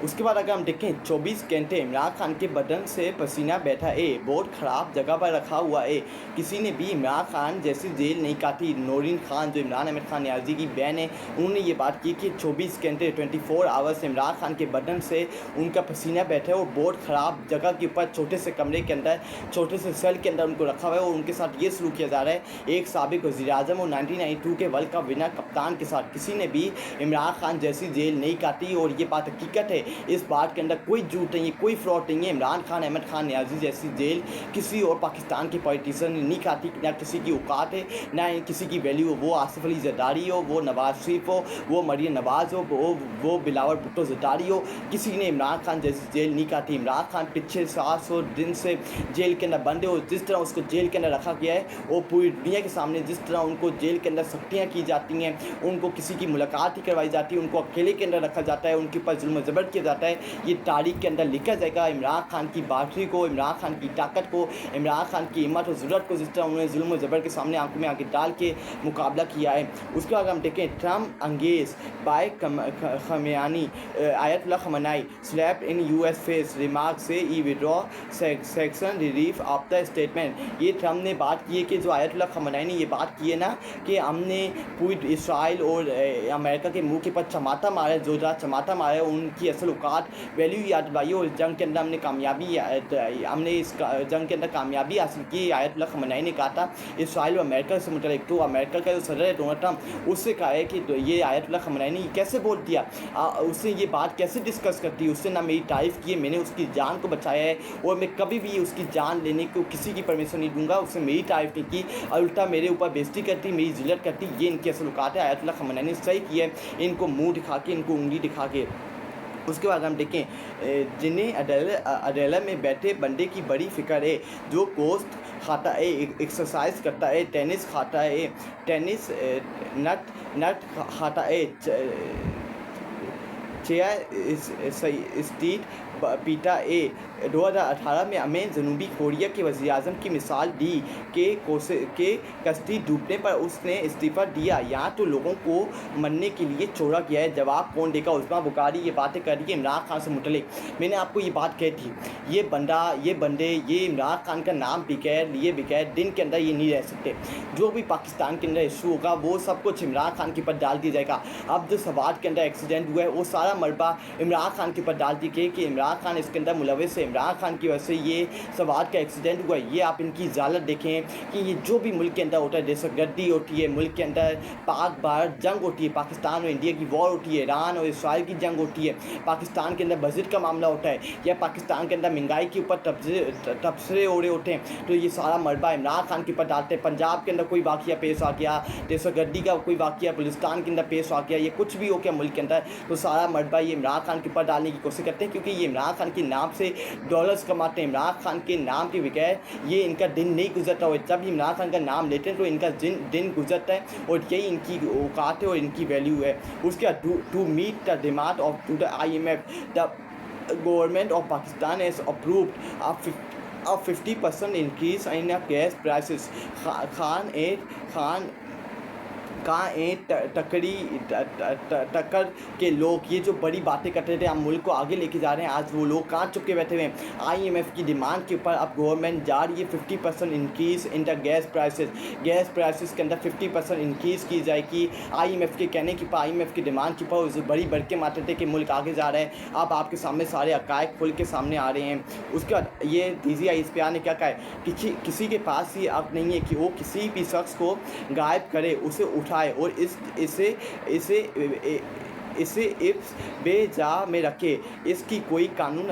उसके बाद अगर हम देखें 24 घंटे इमरान खान के बदन से पसीना बैठा है, बहुत ख़राब जगह पर रखा हुआ है। किसी ने भी इमरान खान जैसी जेल नहीं काटी। नौरीन खान जो इमरान अहमद खान नियाज़ी की बहन है, उन्होंने ये बात की कि 24 घंटे 24 आवर्स इमरान खान के बदन से उनका पसीना बैठा है और बहुत ख़राब जगह के ऊपर छोटे से कमरे के अंदर, छोटे से सेल के अंदर उनको रखा हुआ है और उनके साथ ये सलूक किया जा रहा है एक साबिक वज़ीर-ए-आज़म और 1992 के वर्ल्ड कप विनर कप्तान के साथ। किसी ने भी इमरान खान जैसी जेल नहीं काटी और ये बात हकीकत है। इस बात के अंदर कोई झूठ नहीं है, कोई फ्रॉड नहीं है। इमरान खान अहमद खान नियाज़ी जैसी जेल किसी और पाकिस्तान के पॉलिटिशियन ने नहीं काटी। ना किसी की औकात है, ना किसी की वैल्यू हो। वो आसिफ अली जरदारी हो, वो नवाज शरीफ हो, वो मरियम नवाज़ हो, वो बिलावल भुट्टो जरदारी हो, किसी ने इमरान खान जैसी जेल नहीं काटी। इमरान खान पिछले 700 दिन से जेल के अंदर बंद है और जिस तरह उसको जेल के अंदर रखा गया है वो पूरी दुनिया के सामने जिस तरह उनको जेल के अंदर सख्तियाँ की जाती हैं, उनको किसी की मुलाकात ही करवाई जाती है, उनको अकेले के अंदर रखा जाता है, उनके ऊपर जुल्म ज़बर किया जाता है, ये तारीख के अंदर लिखा जाएगा। इमरान खान की बातरी को, इमरान खान की ताकत को, इमरान खान की हिम्मत और ज़रूरत को जिस तरह उन्होंने जुल्म ज़बर के सामने आंखों में आंखें डाल के मुकाबला किया है। उसके बाद हम देखें Trump angers by Khamenei Ayatollah Khamenei slap in US face remark से ई withdraw sanction relief after statement. ये ट्रम्प ने बात की है कि जो आयतुल्लाह खमेनी ने ये बात की है ना कि हमने पूरी इसराइल और अमेरिका के मुंह के ऊपर चमाटा मारा है, जोरदार चमाटा मारा है, उनकी असल औकात वैल्यू याद दिलाई और जंग के अंदर हमने इस जंग के अंदर कामयाबी हासिल की। आयतुल्लाह खमेनी ने कहा था इसराइल और अमेरिका से मुतल्लिक़, तो अमेरिका का जो सदर है डोनाल्ड ट्रम्प, उससे कहा है कि ये आयतुल्लाह खमेनी कैसे बोल दिया, उसने ये बात कैसे डिस्कस करती है। उससे ना मेरी तारीफ़ की है, मैंने उसकी जान को बचाया है और मैं कभी भी उसकी जान लेने को किसी की परमिशन नहीं दूंगा। उसने मेरी तारीफ़ नहीं की और उल्टा मेरे ऊपर बेइज्जती करती, मेरी जिल्लत करती। ये इनकी असल औकात है। आयतुल्लाह खमेनी ने सही किया है, इनको मुँह दिखा के, इनको उंगली दिखा के। उसके बाद हम देखें जिन्हें अडेला में बैठे बंदे की बड़ी फ़िक्र है, जो गोश्त खाता है, एक्सरसाइज करता है, टेनिस खाता है, टेनिस नट खाता है, चेयर स्ट्रीट पीटा ए। 2018 में हमें जनूबी कोरिया के वज़ीर-ए-आज़म की मिसाल दी के कश्ती डूबने पर उसने इस्तीफ़ा दिया। यहाँ तो लोगों को मरने के लिए छोड़ा गया है, जवाब कौन देगा। उस्मा बुखारी ये बातें कर रही है इमरान खान से मुतल्लिक़। मैंने आपको ये बात कही थी, ये बंदे ये इमरान खान का नाम बगैर दिन के अंदर ये नहीं रह सकते। जो भी पाकिस्तान के अंदर इशू होगा वो सब कुछ इमरान खान के ऊपर डाल दिया जाएगा। अब जो सवात के अंदर एक्सीडेंट हुआ है वो सारा मलबा इमरान खान के ऊपर डाल दी गई कि इमरान खान इसके अंदर मुलविस है, इमरान खान की वजह से ये सवात का एक्सीडेंट हुआ है। ये आप इनकी ज़ालत देखें कि ये जो भी मुल्क के अंदर होता है, दहशतगर्दी होती है, मुल्क के अंदर पाक भारत जंग होती है, पाकिस्तान और इंडिया की वॉर होती है, ईरान और इसराइल की जंग होती है, पाकिस्तान के अंदर बजट का मामला होता है, या पाकिस्तान के अंदर महंगाई के ऊपर तबसरे हो रहे होते हैं, तो ये सारा मलबा इमरान खान के ऊपर डालते हैं। पंजाब के अंदर कोई वाक़या पेश आ गया, दहशतगर्दी का कोई वाक़या बलूचिस्तान के अंदर पेश आ गया, ये कुछ भी हो गया मुल्क के अंदर, तो सारा मलबा ये इमरान खान के ऊपर डालने की कोशिश करते हैं, क्योंकि ये इमरान खान के नाम से डॉलर्स कमाते हैं। इमरान खान के नाम के बगैर ये इनका दिन नहीं गुजरता हो। जब इमरान खान का नाम लेते हैं तो इनका दिन गुजरता है और यही इनकी औकात है और इनकी वैल्यू है। उसके बाद to meet the demand of to the IMF, the government of Pakistan has approved a 50% increase in gas prices। टक्कर के लोग ये जो बड़ी बातें करते थे, हम मुल्क को आगे लेके जा रहे हैं, आज वो लोग कहाँ चुप के बैठे हुए हैं। IMF की डिमांड के ऊपर अब गवर्नमेंट जा रही है 50% increase in the gas prices के अंदर 50% इंक्रीज़ की जाएगी। IMF के कहने के ऊपर, IMF की डिमांड के ऊपर बड़ी बढ़ के मारते थे कि मुल्क आगे जा रहा है। अब आपके सामने सारे हक़ाइक़ खुल के सामने आ रहे हैं। उसके बाद ये DGI ISPR ने क्या कहा है कि किसी के पास ये हक़ नहीं है कि वो किसी भी शख्स को गायब करे, उसे उठाए और इसे इस बेजा में रखे, इसकी कोई कानून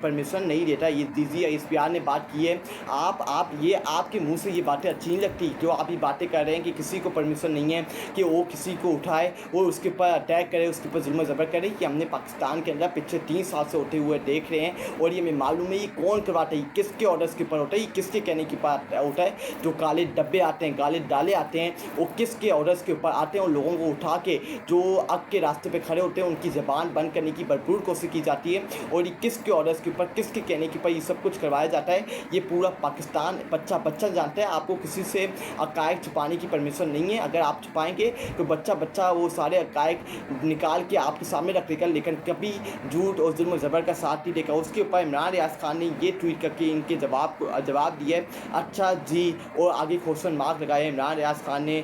परमिशन नहीं देता। ये DGI ISPR ने बात की है। आप ये आपके मुंह से ये बातें अच्छी नहीं लगती, जो आप ये बातें कर रहे हैं कि किसी को परमिशन नहीं है कि वो किसी को उठाए और उसके ऊपर अटैक करे, उसके ऊपर जुल्म ज़बर करे, कि हमने पाकिस्तान के अंदर पिछले 3 साल से होते हुए देख रहे हैं। और ये हमें मालूम है ये कौन करवाता है, किसके ऑर्डर्स के ऊपर होता है, ये किसके कहने के ऊपर होता है। जो काले डब्बे आते हैं, काले डाले आते हैं, वो किसके ऑर्डर्स के ऊपर आते हैं और लोगों को उठा के जो हक के रास्ते पे खड़े होते हैं उनकी ज़बान बंद करने की भरपूर कोशिश की जाती है और ये किसके ऑर्डर्स के ऊपर, किसके कहने के ऊपर ये सब कुछ करवाया जाता है, ये पूरा पाकिस्तान बच्चा बच्चा जानता है। आपको किसी से हक़ाइक़ छुपाने की परमिशन नहीं है। अगर आप छुपाएंगे तो बच्चा बच्चा वो सारे हक़ाइक़ निकाल के आपके सामने रख देगा, लेकिन कभी झूठ और जुल्म ज़बर का साथ नहीं देगा। उसके ऊपर इमरान रियाज खान ने ये ट्वीट करके इनके जवाब दिया है, अच्छा जी, और आगे क्वेश्चन मार्क लगाया। इमरान रियाज खान ने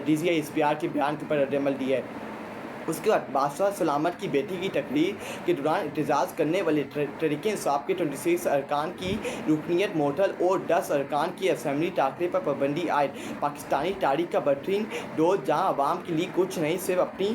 DGI SPR के बयान के ऊपर रद्द-ए-अमल दिया है। उसके बाद बादशाह सलामत की बेटी की तकरीर के दौरान एहतजाज करने वाले तहरीक-ए-इंसाफ के 26 अरकान की रुकनीत मअतल और 10 अरकान की असम्बली टाकरे पर पाबंदी आयद। पाकिस्तानी तारीख का बेहतरीन दौर जहाँ आवाम के लिए कुछ नहीं सिर्फ अपनी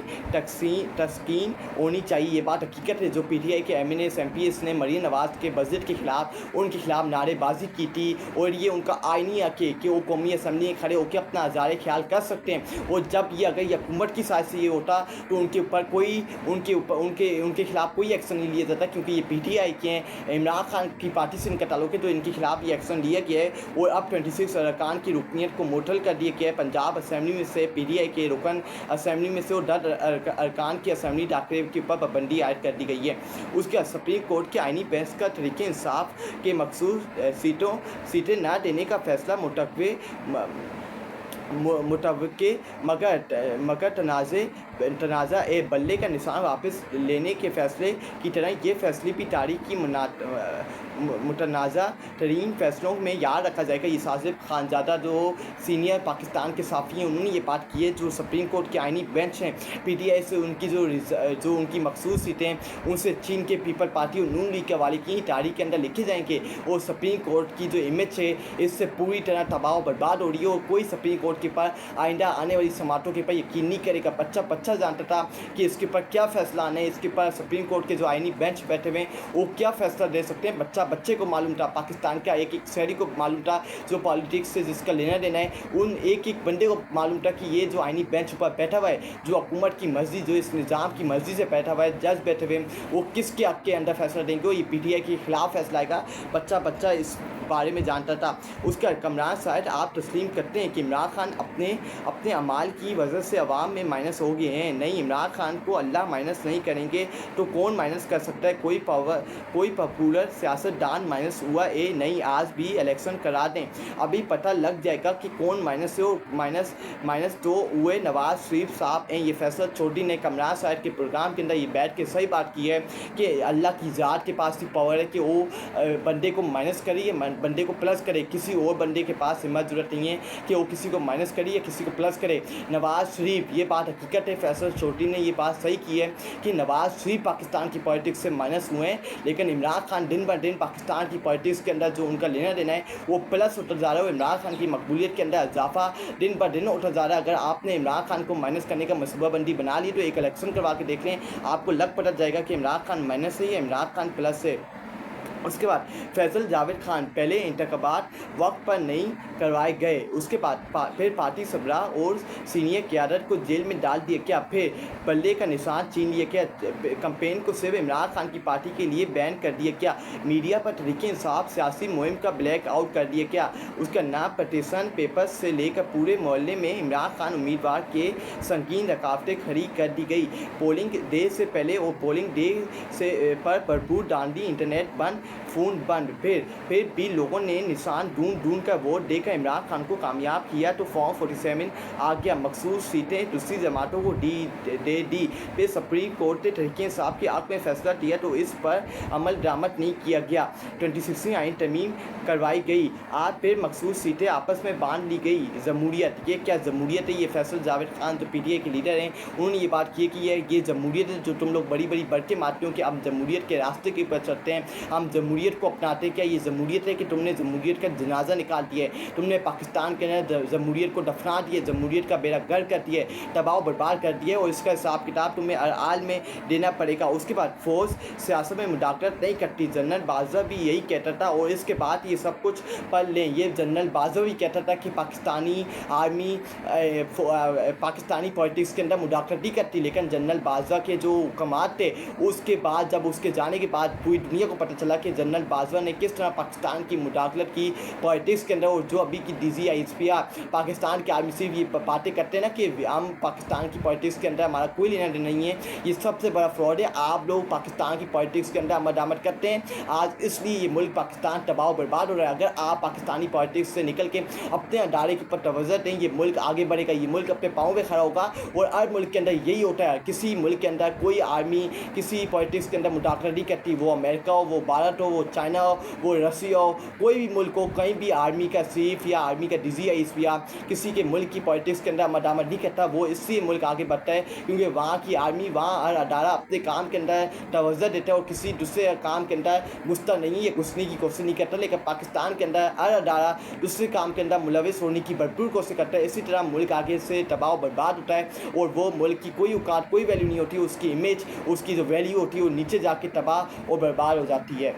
तस्कीन होनी चाहिए। ये बात हकीकत है। जो PTI के MNAs MPs ने मरीम नवाज़ के बजट के खिलाफ उनके खिलाफ नारेबाजी की थी और ये उनका आइनी हक है कि वो कौमी असम्बली में खड़े होकर अपना आज़ार ख्याल कर सकते हैं। और जब ये अगर ये हुकूमत की साइड से ये होता तो उनके ऊपर कोई उनके खिलाफ कोई एक्शन नहीं लिया जाता, क्योंकि ये PTI के हैं, इमरान खान की पार्टी से इनका ताल्लुक है, तो इनके खिलाफ ये एक्शन लिया गया है। और अब 26 अरकान की रुकनीत को मुअत्तल कर दिया गया है। पंजाब असम्बली में से PTI के रुकन असम्बली में से और 10 अरकान की असम्बली टाकरे के ऊपर पाबंदी आयद कर दी गई है। उसके बाद सुप्रीम कोर्ट के आइनी बेंच का तहरीक-ए-इंसाफ के मखसूस सीटें न देने का फैसला मुतवक्के मगर तनाज़ा बल्ले का निशान वापस लेने के फ़ैसले की तरह ये फैसले भी तारीख की मुतनाज़ा तरीन फ़ैसलों में याद रखा जाएगा। ये साजिब खानज़ादा जो सीनियर पाकिस्तान के साफ़ी हैं उन्होंने ये बात की है। जो सुप्रीम कोर्ट के आइनी बेंच हैं PTI से उनकी जो उनकी मखसूस सीटें हैं उनसे चीन के पीपल पार्टी और नून लीग के हवाले की तारीख के अंदर लिखे जाएंगे। और सुप्रीम कोर्ट की जो इमेज है इससे पूरी तरह तबाह बर्बाद हो रही है और कोई सुप्रीम कोर्ट के ऊपर आइंदा आने वाली समातों के ऊपर यकीन नहीं करेगा। बच्चा जानता था कि इसके ऊपर क्या फ़ैसला आना है, इसके ऊपर सुप्रीम कोर्ट के जो आइनी बेंच बैठे हुए हैं वो क्या फ़ैसला दे सकते हैं। बच्चे को मालूम था, पाकिस्तान का एक शहरी को मालूम था जो पॉलिटिक्स से जिसका लेना देना है, उन एक बंदे को मालूम था कि ये जो आइनी बेंच पर बैठा हुआ है, जो हुकूमत की मर्ज़ी, जो इस निज़ाम की मर्ज़ी से बैठा हुआ है, जज बैठे हुए हैं, वो किसके हक़ के अंदर फैसला देंगे। ये PTI के ख़िलाफ़ फैसला आएगा। बच्चा इस बारे में जानता था। उसका कमरान शायद आप तस्लीम करते हैं कि इमरान खान अपने अमाल की वजह से अवाम में माइनस हो गए हैं। नहीं, इमरान खान को अल्लाह माइनस नहीं करेंगे तो कौन माइनस कर सकता है। कोई पॉपुलर सियासतदान माइनस हुआ है नहीं, आज भी इलेक्शन करा दें, अभी पता लग जाएगा कि कौन माइनस है। और माइनस तो हुए नवाज़ शरीफ साहब हैं। ये फैसला चौधरी ने कमरान साहब के प्रोग्राम के अंदर ये बैठ के सही बात की है कि अल्लाह की ज़ात के पास ही पावर है कि वो बंदे को माइनस करे, बंदे को प्लस करे। किसी और बंदे के पास हिम्मत ज़रूरत नहीं है कि वो किसी को माइनस करे या किसी को प्लस करे। नवाज़ शरीफ, ये बात हकीकत है, फैसल चौधरी ने ये बात सही की है कि नवाज़ शरीफ पाकिस्तान की पॉलिटिक्स से माइनस हुए हैं, लेकिन इमरान खान दिन ब दिन पाकिस्तान की पॉलिटिक्स के अंदर जो उनका लेना देना है वो प्लस होता जा रहा है। इमरान खान की मकबूलियत के अंदर इजाफा दिन ब दिन होता जा रहा है। अगर आपने इमरान खान को माइनस करने का मनसूबाबंदी बना ली तो एक इलेक्शन करवा के देख लें, आपको लग पता जाएगा कि इमरान खान माइनस है या इमरान खान प्लस है। उसके बाद फैसल जावेद खान, पहले इंतखाबात वक्त पर नहीं करवाए गए, उसके बाद फिर पार्टी सबरा और सीनियर क़यादत को जेल में डाल दिया क्या, फिर बल्ले का निशान छीन लिया क्या, कैंपेन को सिर्फ इमरान खान की पार्टी के लिए बैन कर दिया क्या, मीडिया पर तहरीक-ए-इंसाफ सियासी मुहिम का ब्लैक आउट कर दिया क्या, उसका नाम पटिशन पेपर्स से लेकर पूरे मोहल्ले में इमरान खान उम्मीदवार के संगीन रकावटें खड़ी कर दी गई। पोलिंग डे से पहले और पोलिंग डे से पर भरपूर डांडी, इंटरनेट बंद, फ़ोन बंद, फिर भी लोगों ने निशान ढूंढ कर वोट देकर इमरान खान को कामयाब किया तो फॉर्म 47 आ गया। मखसूस सीटें दूसरी जमातों को दे दी। फिर सुप्रीम कोर्ट ने तहरीक-ए-इंसाफ के हक़ में फैसला दिया तो इस पर अमल दरामद नहीं किया गया। 26वीं आइन तरमीम करवाई गई। आज फिर मखसूस सीटें आपस में बांध ली गई। जमहूरियत, ये क्या जमहूरियत है? ये फैसल जावेद खान जो PTI के लीडर हैं उन्होंने ये बात की है कि ये जमहूरियत है जो तुम लोग बड़ी बढ़ मारते हो कि हम जमहूरियत के रास्ते के ऊपर चलते हैं, हम जमहूरियत को अपनाते हैं। क्या ये जमहूरियत है कि तुमने जमहूरियत का जनाजा निकाल दिया है, तुमने पाकिस्तान के अंदर जमहूरियत को दफना दिया, जमहूरियत का बेड़ा गर्क कर दिया, तबाह बर्बाद कर दिया और इसका हिसाब किताब तुम्हें आल में देना पड़ेगा। उसके बाद फौज सियासत में मुदाखलत नहीं करती, जनरल बाजवा भी यही कहता था और इसके बाद ये सब कुछ पढ़ लें। ये जनरल बाजवा भी कहता था कि पाकिस्तानी आर्मी पाकिस्तानी पॉलिटिक्स के अंदर मुदाखलत नहीं करती, लेकिन जनरल बाजवा के जो हुक्मात थे उसके बाद जब उसके जाने के बाद पूरी दुनिया को पता चला के जनरल बाजवा ने किस तरह पाकिस्तान की मुदाखलत की पॉलिटिक्स के अंदर, और जो अभी की DGISPR पाकिस्तान के आर्मी से ये बातें करते हैं ना कि हम पाकिस्तान की पॉलिटिक्स के अंदर हमारा कोई लेना देना नहीं है, ये सबसे बड़ा फ्रॉड है। आप लोग पाकिस्तान की पॉलिटिक्स के अंदर आमद आमद करते हैं आज, इसलिए ये मुल्क पाकिस्तान तबाह बर्बाद हो रहा है। अगर आप पाकिस्तानी पॉलिटिक्स से निकल के अपने अदारे के ऊपर तवज्जो दें, ये मुल्क आगे बढ़ेगा, ये मुल्क अपने पाँव पे खड़ा होगा। और हर मुल्क के अंदर यही होता है, किसी मुल्क के अंदर कोई आर्मी किसी पॉलिटिक्स के अंदर मुदाखलत नहीं करती, वो अमेरिका हो, वो भारत हो, वो चाइना हो, वो रसिया हो, कोई भी मुल्क हो, कहीं भी आर्मी का चीफ या आर्मी का DGISPR किसी के मुल्क की पॉलिटिक्स के अंदर मदामद नहीं करता। वो इससे मुल्क आगे बढ़ता है क्योंकि वहाँ की आर्मी, वहाँ हर अदारा अपने काम के अंदर तवज्जो देता है और किसी दूसरे काम के अंदर घुसता नहीं है, घुसने की कोशिश नहीं करता। लेकिन पाकिस्तान के अंदर हर अदारा दूसरे काम के अंदर मुलविस होने की भरपूर कोशिश करता है। इसी तरह मुल्क आगे से तबाह बर्बाद होता है और वो मुल्क की कोई औकात, कोई वैल्यू नहीं होती, उसकी इमेज, उसकी जो वैल्यू होती है वो नीचे जाके तबाह और बर्बाद हो जाती है।